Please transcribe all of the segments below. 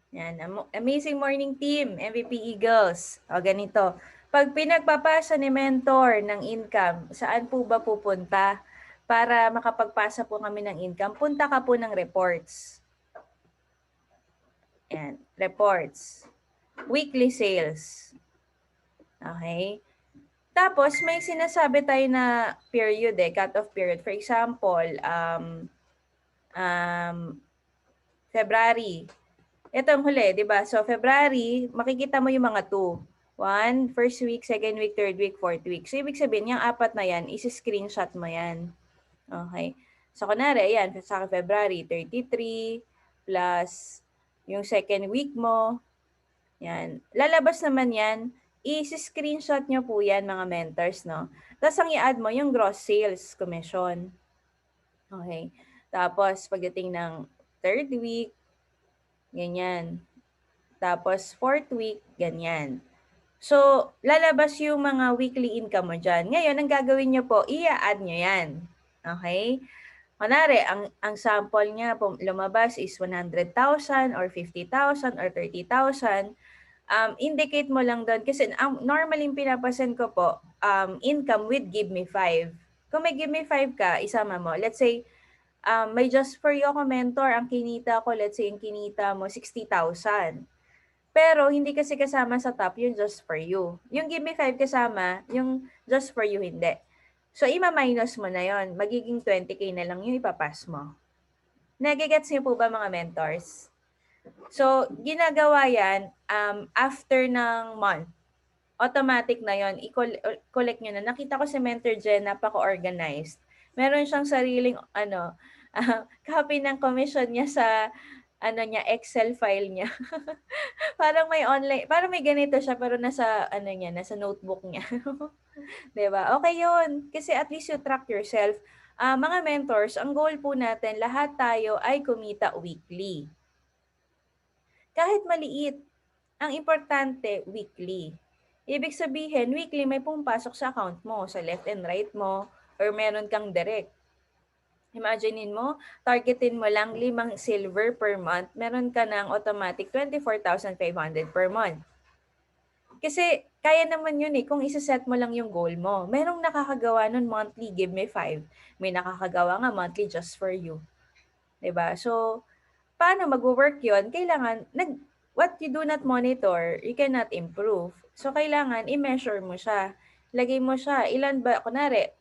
Yan, amazing morning team, MVP Eagles. O ganito, pag pinagpapasa ni mentor ng income, saan po ba pupunta? Para makapagpasa po kami ng income, punta ka po ng reports. Yan, reports. Weekly sales. Okay? Tapos, may sinasabi tayo na period cut-off period. For example, February. Ito ang huli, di ba? So, February, makikita mo yung mga 2. 1, first week, second week, third week, fourth week. So, ibig sabihin, yung 4 na yan, isi-screenshot mo yan. Okay? So, kunwari, ayan, sa February, 33 plus yung second week mo. Yan. Lalabas naman yan, isi-screenshot nyo po yan, mga mentors, no? Tapos, ang i-add mo, yung gross sales commission. Okay? Tapos, pagdating ng third week, ganyan. Tapos, fourth week, ganyan. So, lalabas yung mga weekly income mo dyan. Ngayon, ang gagawin nyo po, i-add nyo yan. Okay? Kunwari, ang sample niya lumabas is 100,000 or 50,000 or 30,000. Indicate mo lang doon. Kasi normally pinapasan ko po, income with give me 5. Kung may give me 5 ka, isama mo. Let's say, may just for you ako mentor, ang kinita ko, let's say, yung kinita mo 60,000. Pero hindi kasi kasama sa top yung just for you. Yung give me 5 kasama, yung just for you hindi. So, ima-minus mo na yon. Magiging 20K na lang yung ipapas mo. Nagigets niyo po ba mga mentors? So, ginagawa yan after ng month. Automatic na yon. I-collect nyo na. Nakita ko si Mentor Jen, napaka-organized. Meron siyang sariling copy ng commission niya sa niya, Excel file niya. Parang may online, parang may ganito siya pero nasa niya, nasa notebook niya. 'Di ba? Okay 'yun. Kasi at least you track yourself. Mga mentors, ang goal po natin lahat tayo ay kumita weekly. Kahit maliit, ang importante weekly. Ibig sabihin, weekly may pumapasok sa account mo, sa left and right mo, or meron kang direct. Imaginein mo, targetin mo lang 5 silver per month, meron ka ng automatic 24,500 per month. Kasi kaya naman yun kung isa-set mo lang yung goal mo. Merong nakakagawa nun monthly, give me 5. May nakakagawa nga monthly just for you. 'Di ba? So, paano mag-work yun? Kailangan, what you do not monitor, you cannot improve. So, kailangan i-measure mo siya. Lagay mo siya, ilan ba, kunwari,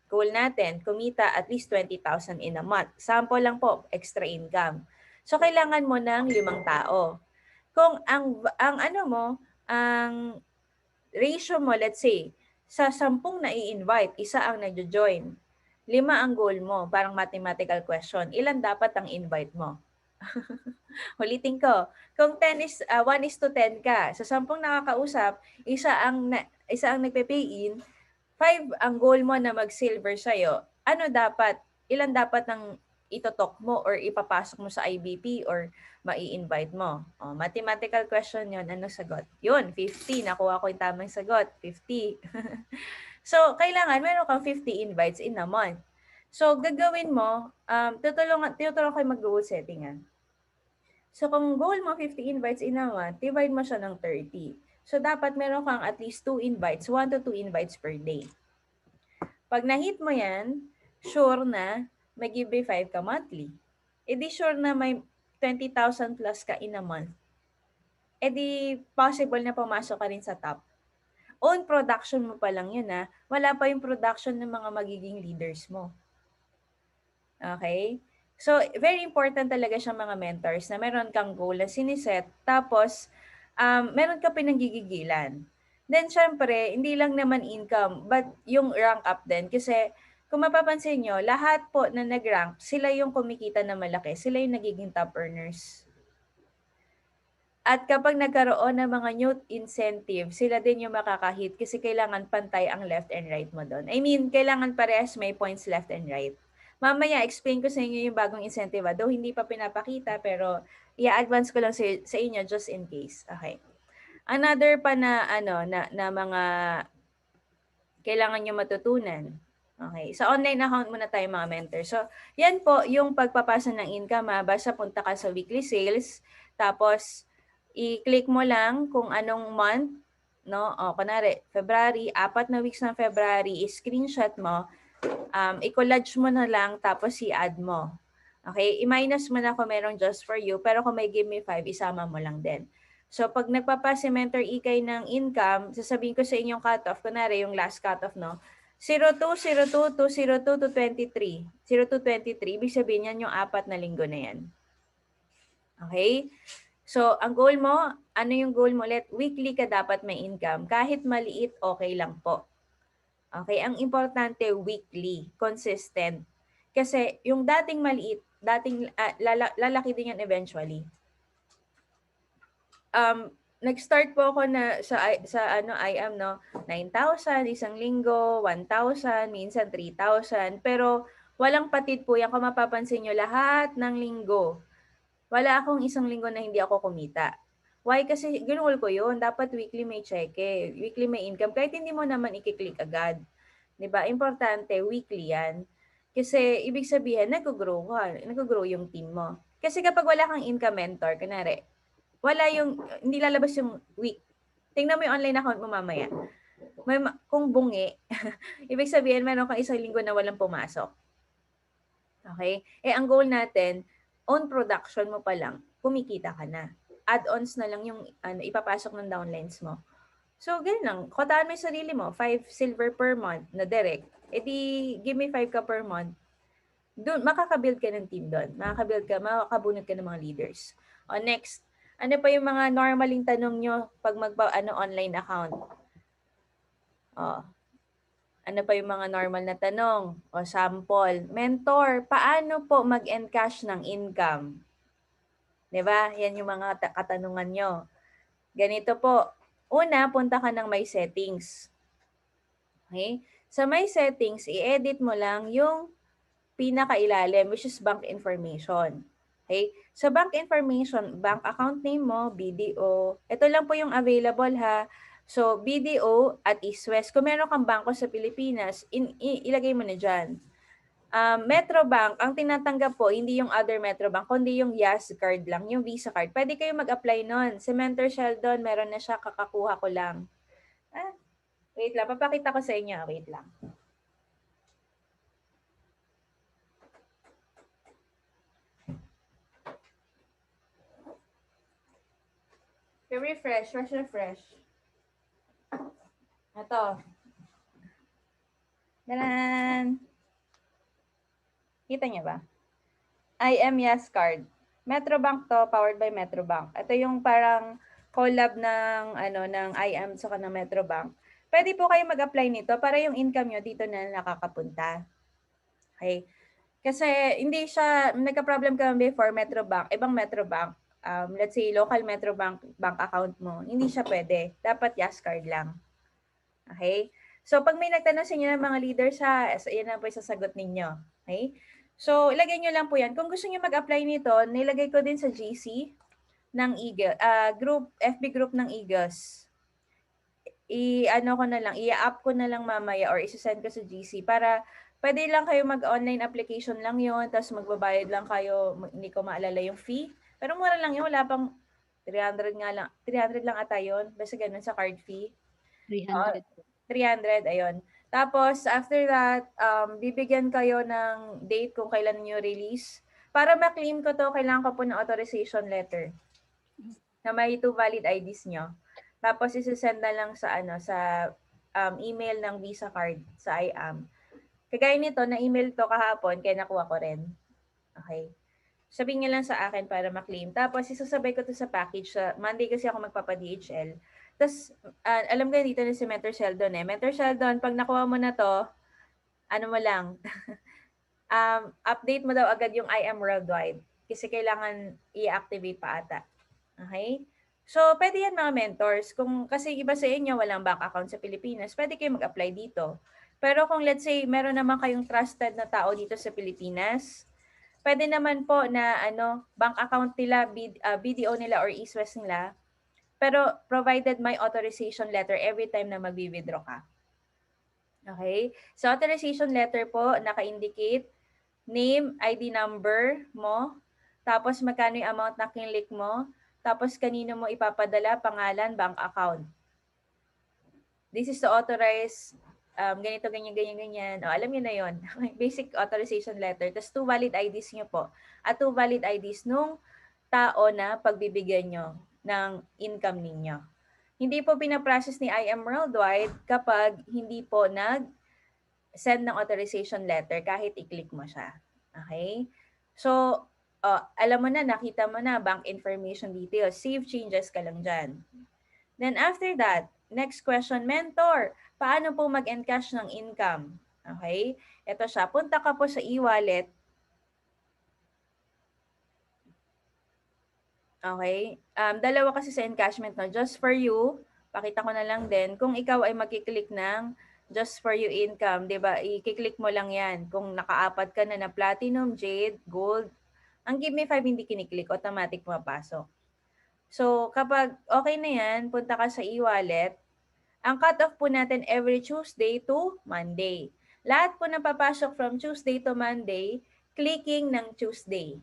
goal natin, kumita at least 20,000 in a month. Sample lang po, extra income. So, kailangan mo ng 5 tao. Kung ang ano mo, ang ratio mo, let's say, sa 10 na i-invite, isa ang nagjo-join. 5 ang goal mo, parang mathematical question. Ilan dapat ang invite mo? Ulitin ko. Kung 1 is to 10 ka, sa 10 nakakausap, isa ang nagpe-pay in, 5 ang goal mo na mag-silver sa'yo. Ano dapat? Ilan dapat ang itotok mo or ipapasok mo sa IBP or mai-invite mo? Mathematical question yon. Ano sagot? Yun, 50. Nakuha ko yung tamang sagot. 50. So, kailangan meron kang 50 invites in a month. So, gagawin mo, tutulungan ko yung mag-goal setting. So, kung goal mo 50 invites in a month, divide mo siya ng 30. So, dapat meron kang at least 2 invites, 1 to 2 invites per day. Pag na-hit mo yan, sure na may give me 5 ka monthly. E di sure na may 20,000 plus ka in a month. E di possible na pumasok ka rin sa top. Own production mo pa lang yun wala pa yung production ng mga magiging leaders mo. Okay? So, very important talaga siya mga mentors na meron kang goal na siniset, tapos meron ka pinanggigigilan. Then, syempre, hindi lang naman income, but yung rank up din. Kasi, kung mapapansin nyo, lahat po na nag-rank, sila yung kumikita na malaki. Sila yung nagiging top earners. At kapag nagkaroon ng mga new incentive, sila din yung makakahit kasi kailangan pantay ang left and right mo doon. I mean, kailangan parehas may points left and right. Mamaya, explain ko sa inyo yung bagong incentive. Though hindi pa pinapakita, pero i-advance ko lang sa inyo just in case. Okay. Another pa na, na mga kailangan nyo matutunan. Okay. Sa online account muna tayo mga mentor. So, yan po yung pagpapasa ng income. Basta punta ka sa weekly sales. Tapos, I-click mo lang kung anong month, no? O, kunwari, February, 4 na weeks ng February, i-screenshot mo, i-collage mo na lang, tapos i-add mo. Okay? I-minus mo na kung merong just for you, pero kung may give me 5, isama mo lang din. So, pag nagpapase mentor ikay ng income, sasabihin ko sa inyong cutoff, kunwari yung last cutoff, no? 02, 02, 202 to 23. 02, 23, ibig sabihin yan yung 4 na linggo na yan. Okay? So, ang goal mo, ano yung goal mo ulit? Weekly ka dapat may income. Kahit maliit, okay lang po. Okay? Ang importante, weekly, consistent. Kasi yung dating maliit, lalaki din yan eventually. Nag-start po ako na sa IAM, no, 9,000 isang linggo, 1,000, minsan 3,000, pero walang patid po yan. Kung mapapansin nyo, lahat ng linggo, wala akong isang linggo na hindi ako kumita. Why? Kasi ginugol ko yun. Dapat weekly may cheque, weekly may income. Kahit hindi mo naman i-click agad. 'Di ba? Importante, weekly yan. Kasi ibig sabihin, nag-grow ka. Nag-grow yung team mo. Kasi kapag wala kang income mentor, kunwari, wala yung, hindi lalabas yung week. Tingnan mo yung online account mo mamaya. Kung bungi, ibig sabihin, meron kang isang linggo na walang pumasok. Okay? Ang goal natin, on production mo pa lang, kumikita ka na. Add-ons na lang yung ipapasok ng downlines mo. So, ganun lang. Kotaan mo yung sarili mo. 5 silver per month na direct. Di, give me 5 ka per month. Doon, makakabuild ka ng team doon. Makakabunot ka ng mga leaders. O, next. Ano pa yung mga normaling tanong nyo pag online account? O, ano pa yung mga normal na tanong? O, sample. Mentor, paano po mag-encash ng income? 'Di ba? Yan yung mga katanungan nyo. Ganito po. Una, punta ka ng My Settings. Okay? Sa My Settings, i-edit mo lang yung pinakailalim, which is bank information. Okay? Sa bank information, bank account name mo, BDO. Ito lang po yung available ha. So, BDO at East-West. Kung meron kang bangko sa Pilipinas, ilagay mo na dyan. Metrobank, ang tinatanggap po, hindi yung other Metrobank, kundi yung Yas card lang, yung Visa card. Pwede kayo mag-apply nun. Si Mentor Sheldon, meron na siya, kakakuha ko lang. Wait lang, papakita ko sa inyo. Wait lang. Refresh. Ito. Danan! Kita niyo ba? I am Yas card. Metrobank to, powered by Metrobank. Ito yung parang collab ng I am sa ng Metrobank. Pwede po kayo mag-apply nito para yung income nyo dito na nakakapunta. Okay? Kasi hindi siya, nagka-problem ka before Metrobank, ibang Metrobank, let's say local Metrobank bank account mo, hindi siya pwede. Dapat Yas card lang. Okay? So, pag may nagtanong sa inyo ng mga leaders ha, yan na po yung sasagot ninyo. Okay? So, ilagay nyo lang po yan. Kung gusto nyo mag-apply nito, nilagay ko din sa GC ng Eagle, FB group ng Eagles. I-ano ko na lang, i-up ko na lang mamaya or i-send ko sa GC para pwede lang kayo mag-online application lang yon, tapos magbabayad lang kayo, hindi ko maalala yung fee. Pero mura lang yun, wala pang 300 nga lang. 300 lang ata yun, basta ganun sa card fee. 300. 300, ayun. Tapos, after that, bibigyan kayo ng date kung kailan nyo release. Para ma-claim ko to, kailangan ko po ng authorization letter na may 2 valid IDs nyo. Tapos, isasend na lang sa, email ng Visa card sa IAM. Kagaya nito, na-email to kahapon, kaya nakuha ko rin. Okay. Sabihin niya lang sa akin para ma-claim. Tapos, isasabay ko to sa package. Sa Monday kasi ako magpapa-DHL. Tapos, alam ko dito na si Mentor Sheldon eh. Mentor Sheldon, pag nakuha mo na to, ano mo lang, update mo daw agad yung I am worldwide. Kasi kailangan i-activate pa ata. Okay? So, pwede yan mga mentors. Kasi iba sa inyo, walang bank account sa Pilipinas, pwede kayo mag-apply dito. Pero kung let's say, meron naman kayong trusted na tao dito sa Pilipinas, pwede naman po na bank account nila, BDO nila or East-West nila, pero provided may authorization letter every time na mag-withdraw ka. Okay? So, authorization letter po, naka-indicate name, ID number mo, tapos magkano yung amount na kinlik mo, Tapos kanino mo ipapadala, pangalan, bank account. This is to authorize ganito, ganyan, ganyan, ganyan. O, alam niyo na yon. Basic authorization letter. Tapos 2 valid IDs niyo po. At 2 valid IDs nung tao na pagbibigyan nyo ng income ninyo. Hindi po pinaprocess ni IM Worldwide kapag hindi po nag-send ng authorization letter kahit i-click mo siya. Okay? So, alam mo na, nakita mo na, bank information details. Save changes ka lang dyan. Then after that, next question, mentor, paano po mag-encash ng income? Okay? Ito siya, punta ka po sa e-wallet. Okay? Dalawa kasi sa encashment, no? Just for you, pakita ko na lang din, kung ikaw ay magkiklik ng just for you income, di ba? I-click mo lang yan. Kung nakaapat ka na platinum, jade, gold, ang give me 5 hindi kiniklik, automatic pumapasok. So, kapag okay na yan, punta ka sa e-wallet. Ang cut-off po natin every Tuesday to Monday. Lahat po na papasok from Tuesday to Monday, clicking ng Tuesday.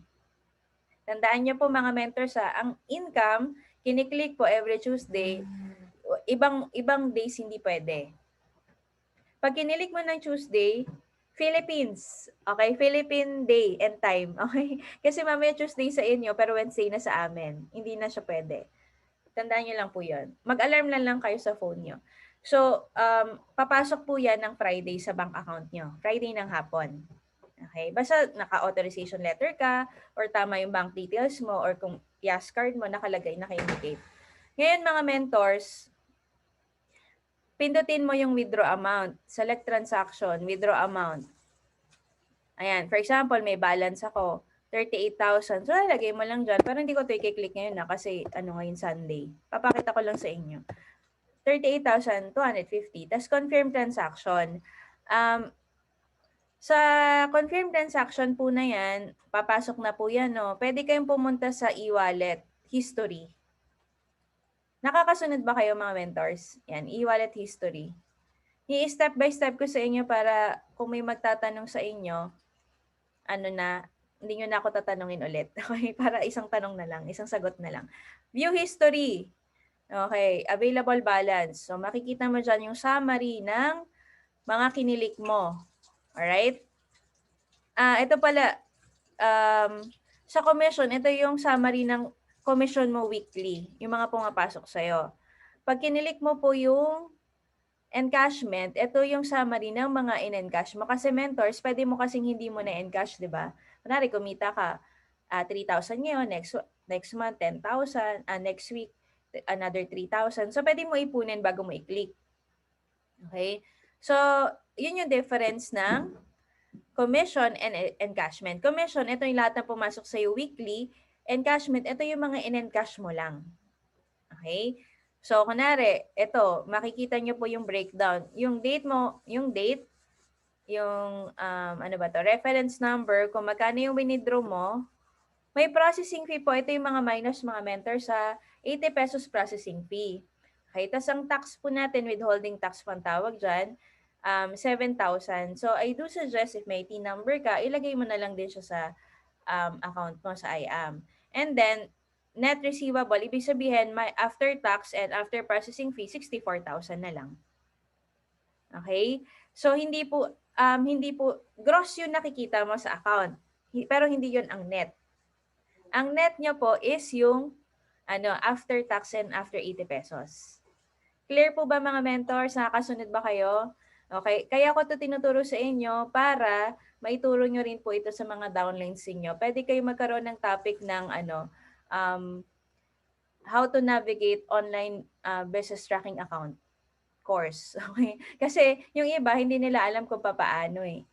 Tandaan niyo po mga mentors ang income, kiniklik po every Tuesday, ibang days hindi pwede. Pag kinilik mo ng Tuesday, Philippines. Okay? Philippine day and time. Okay? Kasi mamaya Tuesday sa inyo, pero Wednesday na sa amin. Hindi na siya pwede. Tandaan niyo lang po yun. Mag-alarm lang kayo sa phone niyo. So, papasok po yan ng Friday sa bank account niyo. Friday ng hapon. Okay? Basta naka-authorization letter ka, or tama yung bank details mo, or kung YAS card mo, nakalagay, naka-indicate. Ngayon mga mentors, pindutin mo yung withdraw amount. Select transaction, withdraw amount. Ayan, for example, may balance ako, 38,000. So, lalagay mo lang dyan. Pero hindi ko ito i-click ngayon kasi ngayon Sunday. Papakita ko lang sa inyo. 38,250. Tapos confirm transaction. Sa confirm transaction po na yan, papasok na po yan. No? Pwede kayong pumunta sa e-wallet history. Nakakasunod ba kayo mga mentors? Yan, e-wallet history. I-step by step ko sa inyo para kung may magtatanong sa inyo, hindi nyo na ako tatanungin ulit. Okay? Para isang tanong na lang, isang sagot na lang. View history. Okay, available balance. So makikita mo dyan yung summary ng mga kinilik mo. Alright? Ito pala, sa commission, ito yung summary ng commission mo weekly, yung mga pumapasok sa'yo. Pag kinilik mo po yung encashment, ito yung summary ng mga in-encash mo. Kasi mentors, pwede mo kasing hindi mo na-encash, di ba? Kunwari, kumita ka 3,000 ngayon, next month, 10,000, next week, another 3,000. So, pwede mo ipunin bago mo i-click. Okay? So, yun yung difference ng commission and encashment. Commission, ito yung lahat na pumasok sa'yo weekly. Encashment, ito yung mga in-encash mo lang. Okay? So, kunwari, ito, makikita nyo po yung breakdown. Yung date mo, yung reference number, kung magkano yung winidraw mo, may processing fee po. Ito yung mga minus, mga mentors sa 80 pesos processing fee. Okay, tas ang tax po natin, withholding tax pang tawag dyan, 7,000. So, I do suggest if may TIN number ka, ilagay mo na lang din siya sa account mo sa IAM. And then, net receivable, ibig sabihin, may after tax and after processing fee, 64,000 na lang. Okay? So, hindi po gross yun nakikita mo sa account. Pero hindi yun ang net. Ang net nyo po is yung after tax and after 80 pesos. Clear po ba mga mentors? Nakakasunod ba kayo? Okay. Kaya ko ito tinuturo sa inyo para maituro nyo rin po ito sa mga downlines niyo. Pwede kayo magkaroon ng topic ng how to navigate online business tracking account course. Okay? Kasi yung iba, hindi nila alam kung paano eh.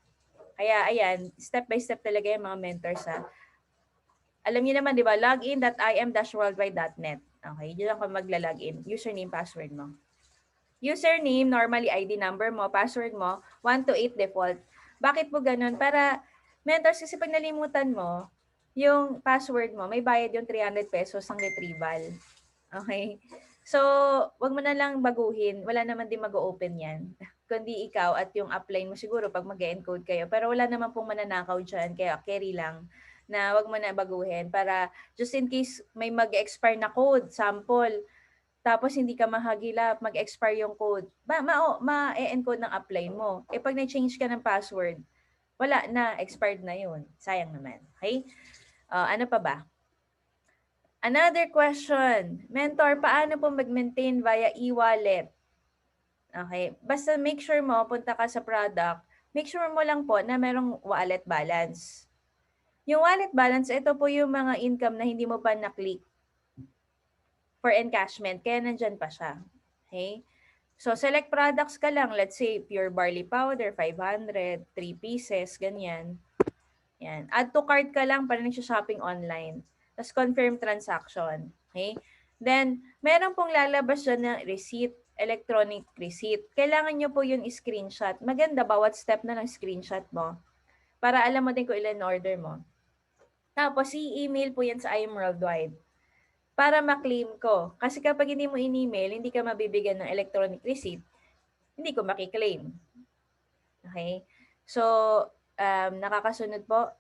Kaya ayan, step by step talaga yung mga mentors Alam niyo naman, di ba? login.im-worldwide.net. Okay, yun lang kung magla-login. Username, password mo. Username, normally ID number mo, password mo, 1 to 8 default. Bakit po ganun? Para, mentors, kasi pag nalimutan mo, yung password mo, may bayad yung 300 pesos ang retrieval. Okay? So, wag mo na lang baguhin. Wala naman din mag-open yan. Kundi ikaw at yung upline mo siguro pag mag-encode kayo. Pero wala naman pong mananakaw dyan, kaya carry lang. na wag mo na baguhin para just in case may mag-expire na code, sample, tapos hindi ka mahagilap, mag-expire yung code, ma-encode ng apply mo. Eh pag na-change ka ng password, wala na, expired na yun. Sayang naman. Okay? Ano pa ba? Another question. Mentor, paano po mag-maintain via e-wallet? Okay. Basta make sure mo, punta ka sa product, make sure mo lang po na merong wallet balance. Yung wallet balance, ito po yung mga income na hindi mo pa na-click for encashment, kaya nandyan pa siya. Okay? So, select products ka lang. Let's say, pure barley powder, 500, 3 pieces, ganyan. Yan. Add to cart ka lang para nagsha-shopping online. Tapos, confirm transaction. Okay? Then, meron pong lalabas dyan na receipt, electronic receipt. Kailangan nyo po yung screenshot. Maganda, bawat step na ng screenshot mo. Para alam mo din kung ilan order mo. Tapos, i-email po yan sa IM Worldwide para ma-claim ko. Kasi kapag hindi mo in-email, hindi ka mabibigyan ng electronic receipt, hindi ko makiklaim. Okay? So, nakakasunod po.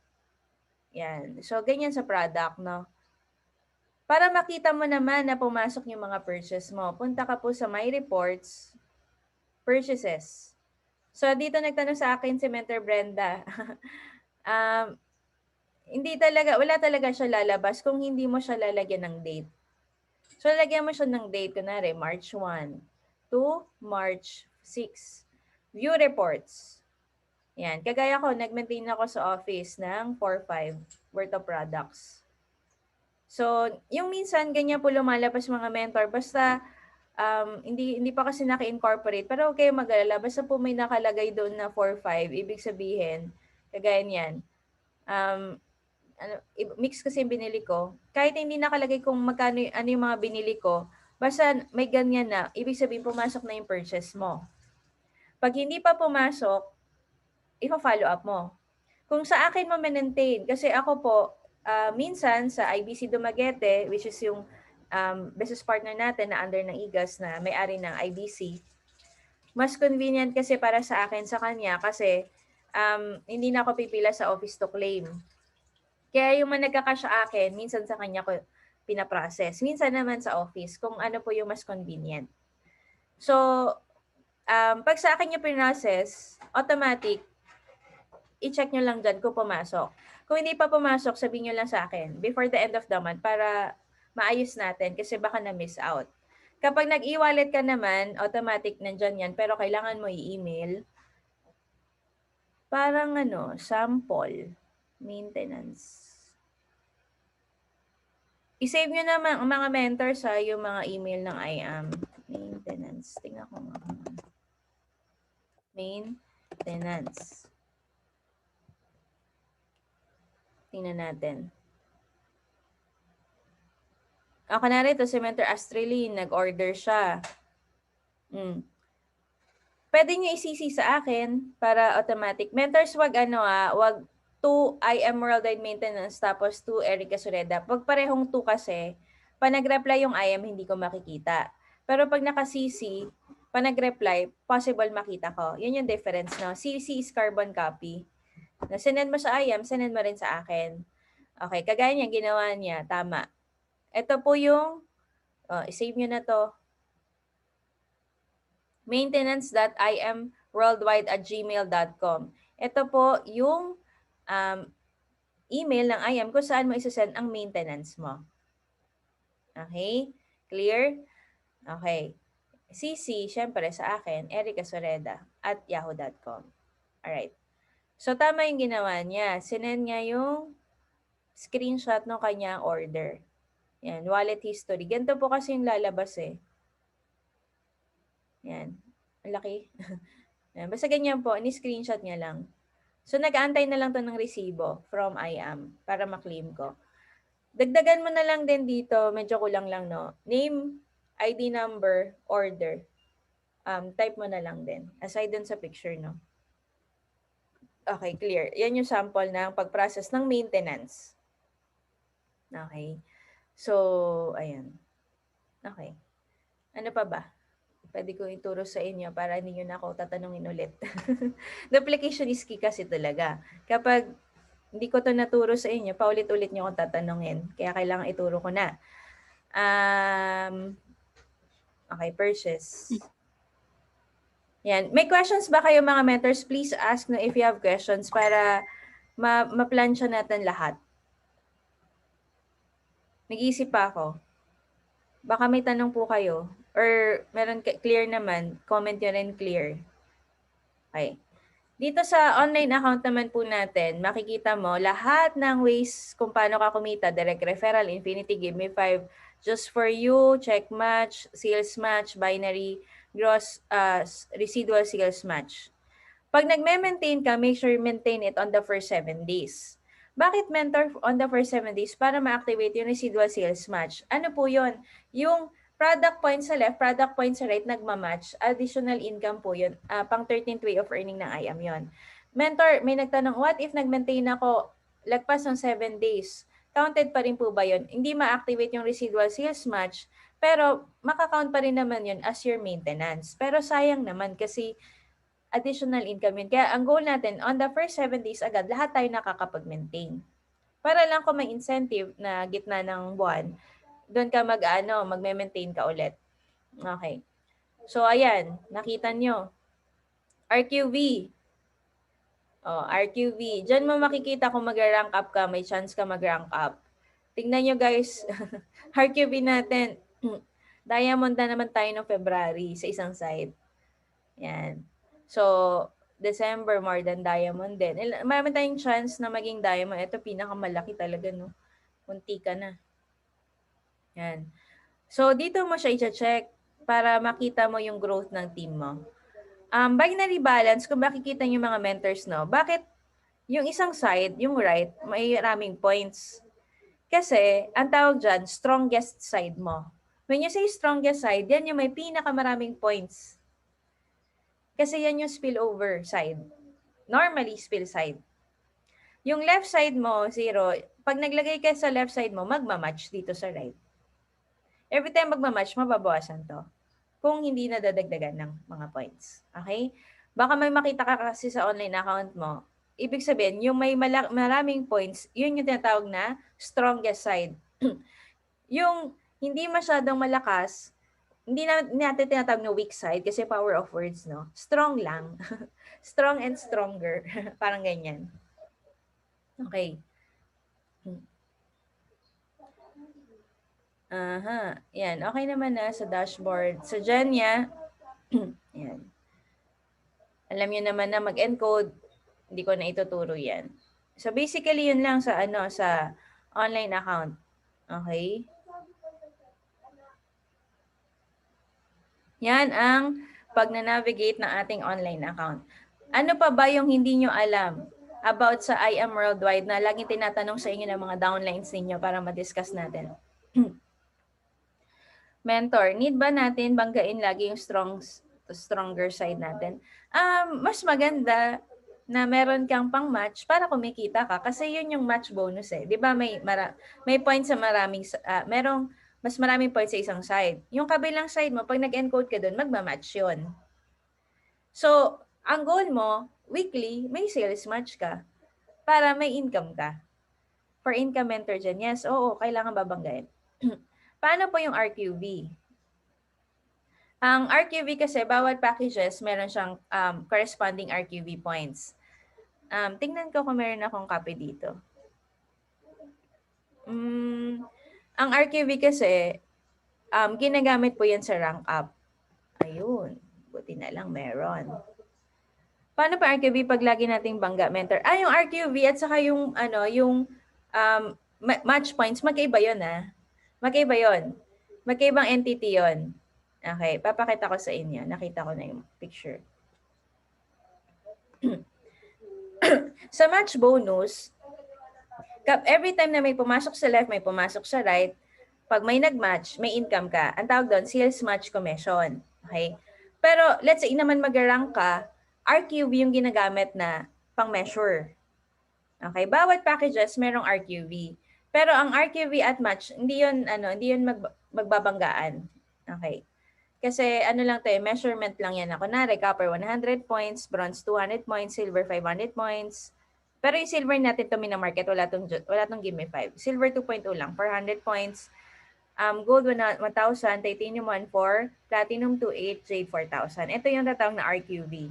Yan. So, ganyan sa product, no? Para makita mo naman na pumasok yung mga purchase mo, punta ka po sa My Reports, Purchases. So, dito nagtanong sa akin si Mentor Brenda. Wala talaga siya lalabas kung hindi mo siya lalagyan ng date. So, lalagyan mo siya ng date, kunwari, March 1 to March 6. View reports. Yan. Kagaya ko, nag-maintain ako sa office ng 4-5 worth of products. So, yung minsan, ganyan po lumalabas mga mentor. Basta, hindi pa kasi naka-incorporate. Pero okay, mag-alala. Basta po may nakalagay doon na 4-5. Ibig sabihin, kagaya niyan. Mix kasi yung binili ko. Kahit hindi nakalagay kung magkano, ano yung mga binili ko, basta may ganyan na, ibig sabihin pumasok na yung purchase mo. Pag hindi pa pumasok, ipa-follow up mo. Kung sa akin mo maintain, kasi ako po, minsan sa IBC Dumaguete, which is yung business partner natin na under ng IGAS na may-ari ng IBC, mas convenient kasi para sa akin sa kanya kasi hindi na ako pipila sa office to claim. Kaya yung mga nagka-cash sa akin, minsan sa kanya ko pinaprocess. Minsan naman sa office, kung ano po yung mas convenient. So, pag sa akin yung pinrocess, automatic, i-check nyo lang dyan kung pumasok. Kung hindi pa pumasok, sabihin nyo lang sa akin before the end of the month para maayos natin kasi baka na-miss out. Kapag nag-e-wallet ka naman, automatic nandyan yan, pero kailangan mo i-email. Parang sample, maintenance. I-save nyo naman ang mga mentors yung mga email ng IAM. Maintenance. Tingnan ko nga. Maintenance. Tingnan natin. Ako na rin, si Mentor Astreline, nag-order siya. Pwede nyo i-CC sa akin para automatic. Mentors, wag wag 2 IM Worldwide Maintenance tapos 2 Erica Sureda. Pag parehong 2 kasi, pa nag-reply yung IM, hindi ko makikita. Pero pag naka-CC, pa nag-reply, possible makita ko. Yun yung difference, no? CC is carbon copy. Na sinend mo sa IM, sinend mo rin sa akin. Okay, kagaya niya, ginawa niya. Tama. Ito po yung, i-save nyo na to. maintenance.imworldwide@gmail.com. Ito po yung email ng IM kung saan mo isasend ang maintenance mo. Okay? Clear? Okay. CC, syempre sa akin, Erica Soreda at yahoo.com. Alright. So, tama yung ginawa niya. Sinend niya yung screenshot ng kanyang order. Yan, wallet history. Ganito po kasi yung lalabas eh. Yan. Ang laki. Yan. Basta ganyan po, ni-screenshot niya lang. So, nag-aantay na lang to ng resibo from IAM para ma-claim ko. Dagdagan mo na lang din dito, medyo kulang lang, no? Name, ID number, order. Type mo na lang din. Aside dun sa picture, no? Okay, clear. Yan yung sample ng pag-process ng maintenance. Okay. So, ayan. Okay. Ano pa ba? Pwede ko ituro sa inyo para hindi nyo na ako tatanungin ulit. Duplication is key kasi talaga. Kapag Hindi ko to naturo sa inyo. Paulit-ulit nyo akong tatanungin. Kaya kailangan ituro ko na. Okay, purchase. Yan. May questions ba kayo mga mentors? Please ask no if you have questions para ma-plansya natin lahat. Nag-iisip pa ako. Baka may tanong po kayo. Or meron clear naman. Comment nyo rin clear. Okay. Dito sa online account naman po natin, makikita mo lahat ng ways kung paano ka kumita. Direct referral, Infinity, Give Me 5, Just for You, Check Match, Sales Match, Binary, Gross, Residual Sales Match. Pag nagme-maintain ka, make sure you maintain it on the first 7 days. Bakit mentor on the first 7 days? Para ma-activate yung residual sales match. Ano po yun? Yung product points sa left, product points sa right, nagmamatch. Additional income po yun. Pang 13th way of earning ng IAM yun. Mentor, may nagtanong, what if nag-maintain ako lagpas ng 7 days? Counted pa rin po ba yun? Hindi ma-activate yung residual sales match, pero makakount pa rin naman yun as your maintenance. Pero sayang naman kasi additional income yun. Kaya ang goal natin, on the first 7 days agad, lahat tayo nakakapag-maintain. Para lang kung may incentive na gitna ng buwan, doon ka magme-maintain ka ulit. Okay. So, ayan, nakita nyo. RQV. RQV. Diyan mo makikita kung mag-rank up ka, may chance ka mag-rank up. Tingnan nyo guys, RQV natin. Diamond na naman tayo ng February sa isang side. Yan. So, December, more than diamond din. Marami tayong chance na maging diamond. Ito, pinakamalaki talaga, no? Munti ka na. Yan. So, dito mo siya i-check para makita mo yung growth ng team mo. Binary balance, kung makikita nyo mga mentors, no? Bakit yung isang side, yung right, may maraming points? Kasi, ang tawag dyan, strongest side mo. When you say strongest side, yan yung may pinakamaraming points. Kasi yan yung spillover side. Normally, spill side. Yung left side mo, 0. Pag naglagay ka sa left side mo, magmamatch dito sa right. Every time magmamatch, mababawasan to. Kung hindi nadadagdagan ng mga points. Okay? Baka may makita ka kasi sa online account mo. Ibig sabihin, yung may maraming points, yun yung tinatawag na strongest side. Yung hindi masyadong malakas, hindi natin tinatawag na weak side kasi power of words, no? Strong lang. Strong and stronger. Parang ganyan. Okay. Aha. Yan. Okay naman na sa dashboard. Sa Jenya, yan. Alam niyo naman na mag-encode. Hindi ko na ituturo yan. So basically, yun lang sa sa online account. Okay? Yan ang pag-navigate ng ating online account. Ano pa ba yung hindi nyo alam about sa I Am Worldwide na laging tinatanong sa inyo ng mga downlines ninyo para ma-discuss natin? Mentor, need ba natin banggain lagi yung stronger side natin? Mas maganda na meron kang pang match para kumikita ka kasi yun yung match bonus eh. 'Di ba may points sa merong mas maraming points sa isang side. Yung kabilang side mo pag nag-encode ka doon, magma-match 'yon. So, ang goal mo, weekly may sales match ka para may income ka. For income mentor dyan, yes, oo, kailangan babanggain. Paano po yung RQV? Ang RQV kasi, bawat packages, meron siyang corresponding RQV points. Tingnan ko kung meron akong copy dito. Ang RQV kasi, ginagamit po yan sa rank up. Ayun, buti na lang meron. Paano pa RQV pag lagi nating bangga, mentor? Yung RQV at saka yung, match points, magkaiba yun Magkaiba yun. Magkaibang entity yun. Okay, papakita ko sa inyo. Nakita ko na yung picture. Sa match bonus, every time na may pumasok sa left, may pumasok sa right, pag may nag-match, may income ka. Ang tawag doon, sales match commission. Okay? Pero let's say naman mag-rank ka, RQV yung ginagamit na pang-measure. Okay? Bawat packages merong RQV. Pero ang RQV at match, hindi yun magbabanggaan. Okay? Kasi lang to measurement lang yan. Kunwari, copper 100 points, bronze 200 points, silver 500 points. Pero yung silver natin to minamarket, wala tong Gimme 5. Silver 2.0 lang, 400 points. Gold 1,000, titanium 1,400, platinum 2,800, jade 4,000. Ito yung tatawag na RQV.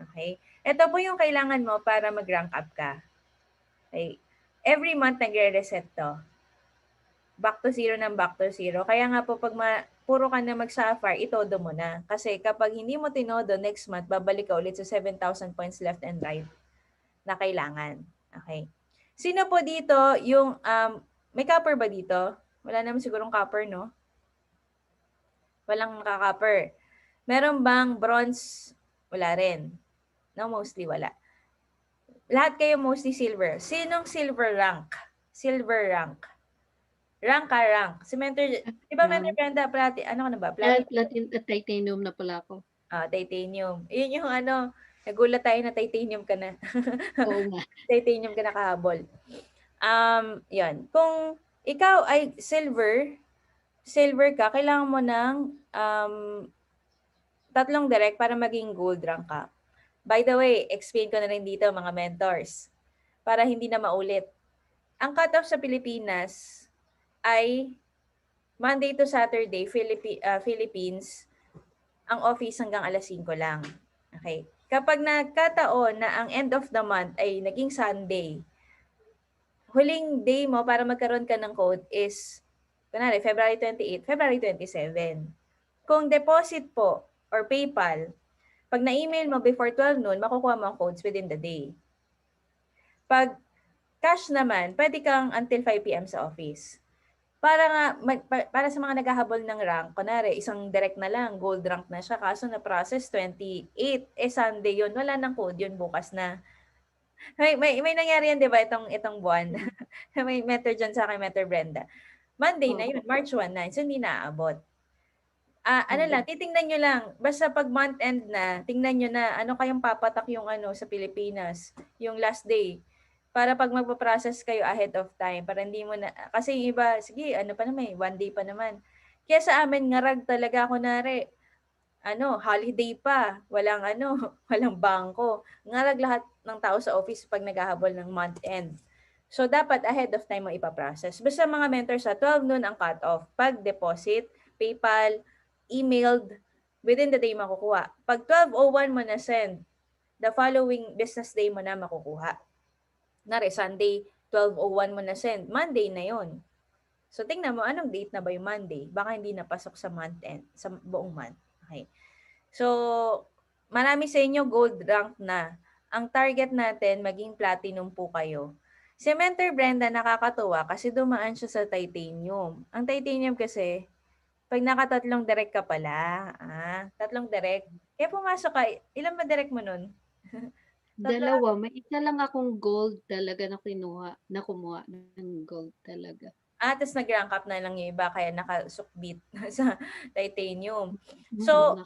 Okay? Ito po yung kailangan mo para mag-rank up ka. Okay? Every month nagre-reset to. Back to zero ng back to zero. Kaya nga po pag puro ka na mag-sapphire, itodo mo na. Kasi kapag hindi mo tinodo, next month, babalik ka ulit sa 7,000 points left and right na kailangan. Okay. Sino po dito yung, may copper ba dito? Wala naman sigurong copper, no? Walang copper. Meron bang bronze? Wala rin. No, mostly wala. Lahat kayo mostly silver. Sinong silver rank? Silver rank. Rank ka, rank. Si Mentor, di ba Mentor Brenda, ano ka na ba? Platinum at titanium na pala ako. Titanium. Yun yung nagulat tayo na titanium ka na. Oo nga. Titanium ka na kahabol. Yan. Kung ikaw ay silver ka, kailangan mo ng 3 direct para maging gold rank ka. By the way, explain ko na rin dito mga mentors para hindi na maulit. Ang cutoff sa Pilipinas ay Monday to Saturday, Philippines, ang office hanggang alas 5 lang. Okay. Kapag nagkataon na ang end of the month ay naging Sunday, huling day mo para magkaroon ka ng code is, kunwari, February 28, February 27. Kung deposit po or PayPal, pag na-email mo before 12 noon, makukuha mo ang codes within the day. Pag cash naman, pwede kang until 5 p.m. sa office. Para sa mga naghahabol ng rank, kunwari, isang direct na lang, gold rank na siya, kaso na-process 28, Sunday yun, wala nang code yun, bukas na. May nangyari yan, di ba, itong buwan? May meter dyan sa akin, Meter Brenda. Monday na yun, March 1 na, so hindi naaabot. Titingnan nyo lang, basta pag month end na, tingnan nyo na, ano kayong papatak yung sa Pilipinas, yung last day, para pag magpa-process kayo ahead of time, para hindi mo na, kasi yung iba, sige, pa naman, 1 day pa naman. Kaya sa amin, ngarag talaga, kunwari, holiday pa, walang walang bangko. Ngarag lahat ng tao sa office pag naghahabol ng month end. So, dapat ahead of time mo ipaprocess. Basta mga mentors, 12 noon ang cut-off. Pag deposit, PayPal, emailed, within the day makukuha. Pag 12:01 mo na send, the following business day mo na makukuha. Nari, Sunday, 12:01 mo na send, Monday na yon. So, tingnan mo, anong date na ba yung Monday? Baka hindi napasok sa month end, sa buong month. Okay. So, marami sa inyo gold rank na. Ang target natin, maging platinum po kayo. Si Mentor Brenda nakakatuwa kasi dumaan siya sa titanium. Ang titanium kasi, pag nakatatlong direct ka pala, 3 direct. Kaya pumasok ka, ilan ba direct mo nun? Dalawa, may isa lang akong gold talaga na kumuha ng gold talaga. Tapos nag-rank up na lang yung iba, kaya nakasukbit sa titanium. So,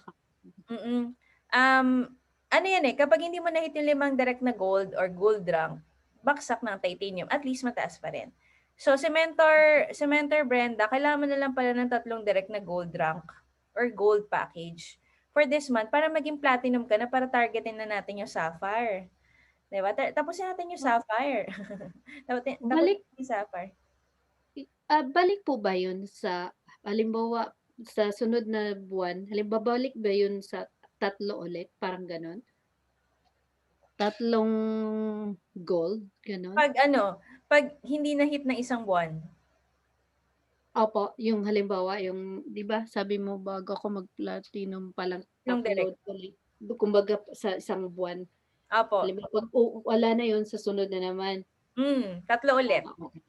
ano yan kapag hindi mo na-hit yung 5 direct na gold or gold rank, baksak ng titanium, at least mataas pa rin. So, si Mentor Brenda, kailangan mo na lang pala ng 3 direct na gold rank or gold package for this month para maging platinum ka na, para targetin na natin yung sapphire. Diba? Tapusin natin yung sapphire. Tapusin Balik yung sapphire. balik po ba yun sa halimbawa sa sunod na buwan, halimbawa balik ba yun sa 3 ulit, parang gano'n? 3 gold, gano'n? Pag hindi na-hit ng isang buwan. Opo, yung halimbawa yung 'di ba sabi mo bago ako mag-platinum palang Yung 3 direct. ulit, kumbaga sa isang buwan. Opo. Halimbawa 'pag wala na yun sa sunod na naman. 3 ulit. Okay.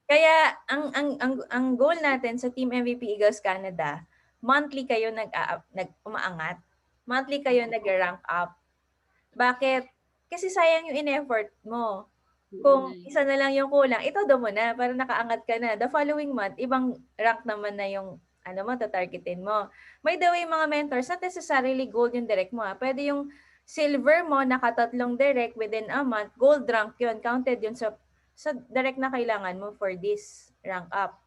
Kaya ang goal natin sa Team MVP Eagles Canada, monthly kayo umaangat. Monthly kayo nag-rank up. Bakit? Kasi sayang yung in-effort mo. Kung isa na lang yung kulang, itodo mo na para nakaangat ka na. The following month, ibang rank naman na yung tatargetin mo. By the way, mga mentors, not necessarily gold yung direct mo. Pwede yung silver mo, naka-3 direct within a month, gold rank yun. Counted yun sa direct na kailangan mo for this rank up.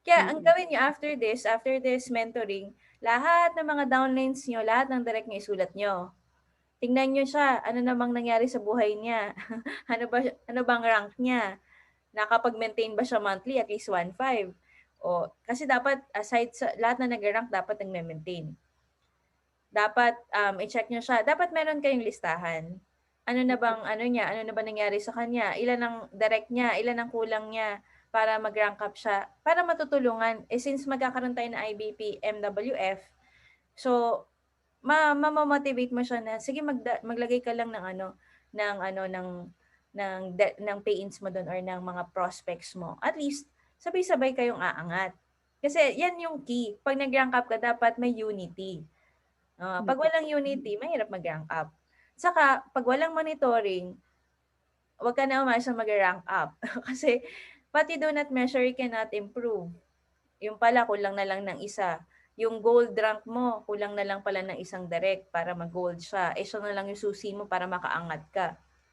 Kaya ang gawin nyo after this mentoring, lahat ng mga downlines nyo, lahat ng direct nyo isulat nyo. Tingnan niyo siya, ano namang nangyari sa buhay niya? Ano bang rank niya? Nakapag-maintain ba siya monthly at least 1.5? O kasi dapat aside sa lahat na nag-rank dapat nagme-maintain. Dapat i-check niyo siya. Dapat meron kayong listahan. Ano na bang ano niya, ano na ba nangyari sa kanya? Ilan ang direct niya, ilan ang kulang niya para mag-rank up siya, para matutulungan. Eh since magkakaroon tayo ng IBP, MWF, so mamo-motivate mo siya na sige maglagay ka lang ng ng pay-ins mo doon or ng mga prospects mo. At least sabay-sabay kayong aangat. Kasi yan yung key. Pag nag-rank up ka, dapat may unity. Pag walang unity, mahirap mag-rank up. Saka, pag walang monitoring, wag ka na umasa mag-rank up. Kasi, what you do not measure, you cannot improve. Yung pala, kulang na lang ng isa. Yung gold rank mo, kulang na lang pala ng isang direct para mag-gold siya. Eh, siya na lang yung susi mo para makaangat ka.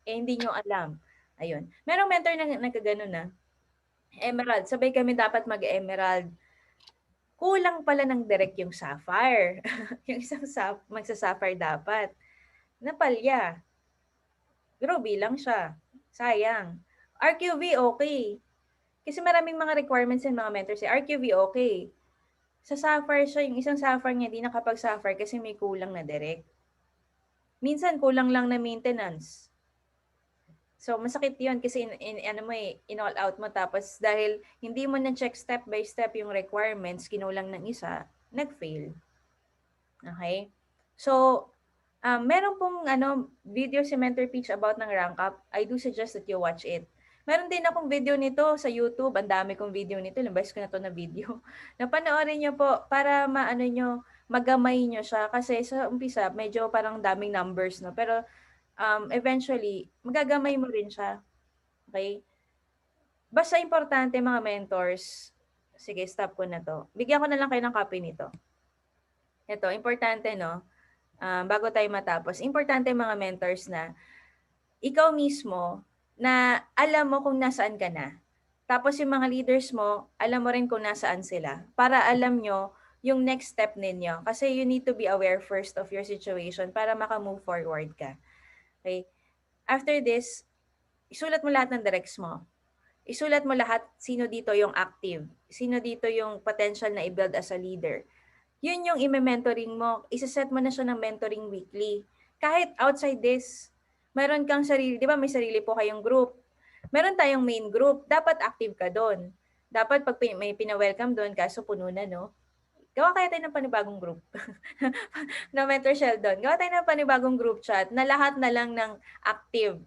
Eh, hindi nyo alam. Ayun. Merong mentor na nagkaganon na. Emerald. Sabay kami dapat mag-emerald. Kulang pala ng direct yung sapphire. Yung isang magsa-sapphire dapat. Napalya. Ruby lang siya. Sayang. RQV okay. Kasi maraming mga requirements and mga mentors. RQV okay. Sa Sapphire siya, yung isang Sapphire niya, di nakapag-Sapphire kasi may kulang na direct. Minsan, kulang lang na maintenance. So, masakit yun kasi in-all out mo. Tapos, dahil hindi mo na-check step by step yung requirements, kinulang ng isa, nag-fail. Okay? So, meron pong video si Mentor Peach about ng rank up. I do suggest that you watch it. Meron din akong video nito sa YouTube. Ang dami kong video nito. Ilang beses ko na to na video. Napanoorin nyo po para magamay nyo siya. Kasi sa umpisa, medyo parang daming numbers, no? Pero eventually, magagamay mo rin siya. Okay? Basta importante mga mentors. Sige, stop ko na to. Bigyan ko na lang kayo ng copy nito. Ito, importante, no? Bago tayo matapos, importante mga mentors na ikaw mismo na alam mo kung nasaan ka na. Tapos yung mga leaders mo, alam mo rin kung nasaan sila. Para alam nyo yung next step ninyo. Kasi you need to be aware first of your situation para maka-move forward ka. Okay? After this, isulat mo lahat ng directs mo. Isulat mo lahat sino dito yung active. Sino dito yung potential na i-build as a leader. Yun yung i-mentoring mo. Isa-set mo na siya ng mentoring weekly. Kahit outside this, meron kang sarili, di ba may sarili po kayong group. Meron tayong main group, dapat active ka doon. Dapat pag may pina-welcome doon, kaso puno na, no? Gawa kaya tayo ng panibagong group. Na Mentor Sheldon. Gawa tayo ng panibagong group chat na lahat na lang ng active.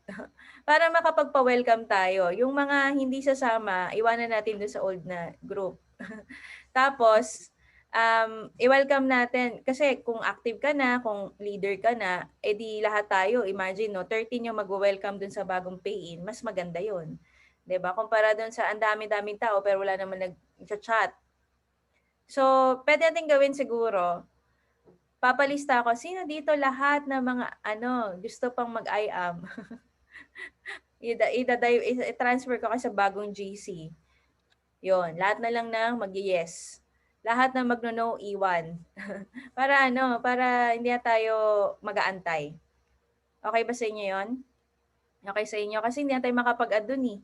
Para makapagpa-welcome tayo. Yung mga hindi sasama, iwanan natin doon sa old na group. Tapos, i-welcome natin. Kasi kung active ka na, kung leader ka na, edi lahat tayo, imagine, no, 13 yung mag-welcome dun sa bagong pay-in, mas maganda yun. 'Di ba? Kumpara dun sa ang dami-daming tao pero wala naman nag-chat. So, pwede natin gawin siguro, papalista ako, sino dito lahat ng mga gusto pang mag-IAM? I-transfer ko kasi sa bagong GC. Yon, lahat na lang ng mag-yes. Lahat na magno-no iwan. para hindi na tayo mag-aantay. Okay ba sa inyo 'yon? Okay sa inyo kasi hindi na tayo makapag-add dun eh.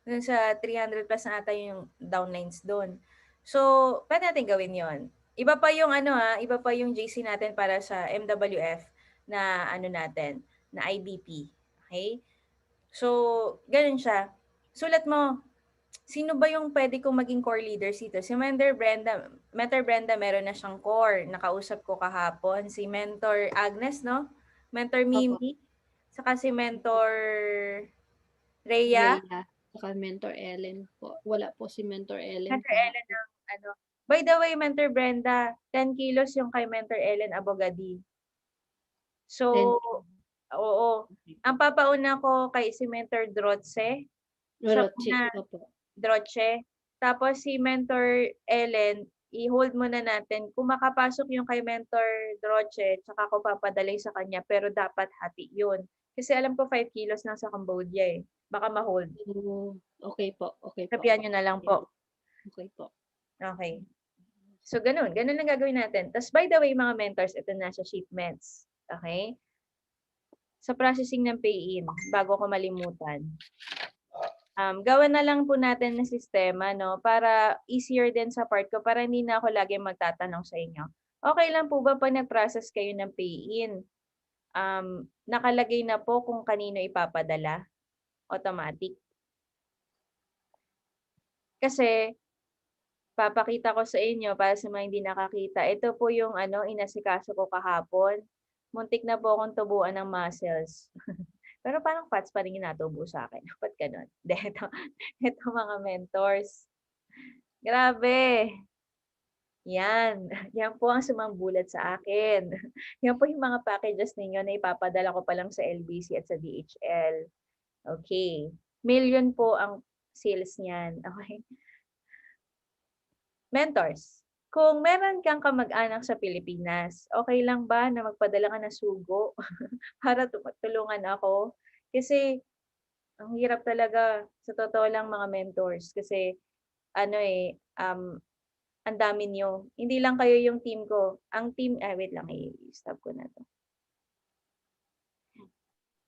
Dun sa 300 plus na ata yung downlines doon. So, pwede natin gawin 'yon. Iba pa yung iba pa yung JC natin para sa MWF na natin, na IBP. Okay? So, ganun siya. Sulat mo, sino ba yung pwede kong maging core leaders dito? Si Mentor Brenda meron na siyang core. Nakausap ko kahapon. Si Mentor Agnes, no? Mentor Opo. Mimi. Saka si Mentor Rhea. Rhea, saka Mentor Ellen po. Wala po si Mentor Ellen Mentor Ellen kahapon. ng By the way, Mentor Brenda, 10 kilos yung kay Mentor Ellen Abogadi. So, 10. oo. Ang papauna ko kay si Mentor Drotse. Siya Orochi, muna, opo. Droche. Tapos si Mentor Ellen, i-hold muna natin. Kung makapasok yung kay Mentor Droche, tsaka ko papadalay sa kanya, pero dapat hati yun. Kasi alam ko 5 kilos lang sa Cambodia eh. Baka ma-hold. Okay po, okay po. Sabihan nyo na lang po. Okay po. Okay. So, ganun. Ganun lang gagawin natin. Tapos, by the way, mga mentors, ito na sa shipments. Okay? sa processing ng pay-in, bago ko malimutan. Gawan na lang po natin ng sistema 'no, para easier din sa part ko, para hindi na ako laging magtatanong sa inyo. Okey lang po ba 'pag nag-process kayo ng pay-in, nakalagay na po kung kanino ipapadala, automatic? Kasi papakita ko sa inyo para sa mga hindi nakakita, ito po yung ano, inasikaso ko kahapon. Muntik na po akong tubuan ng muscles. Pero parang fats pa rin yung natubo sa'kin, ba't gano'n? 'Di eto mga mentors, grabe, 'yan, 'yan po ang sumambulat sa akin. 'Yan po yung mga packages ninyo na ipapadala ko pa lang sa LBC at sa DHL. Okey, milyon po ang sales niyan, okey. Mentors, kung meron kang kamag-anak sa Pilipinas, okey lang ba na magpadala ka ng sugo para tulungan ako? Kasi ang hirap talaga, sa totoo lang mga mentors, kasi ano, ang dami niyo. Hindi lang kayo yung team ko, ang team wait lang, i-stop ko na 'to.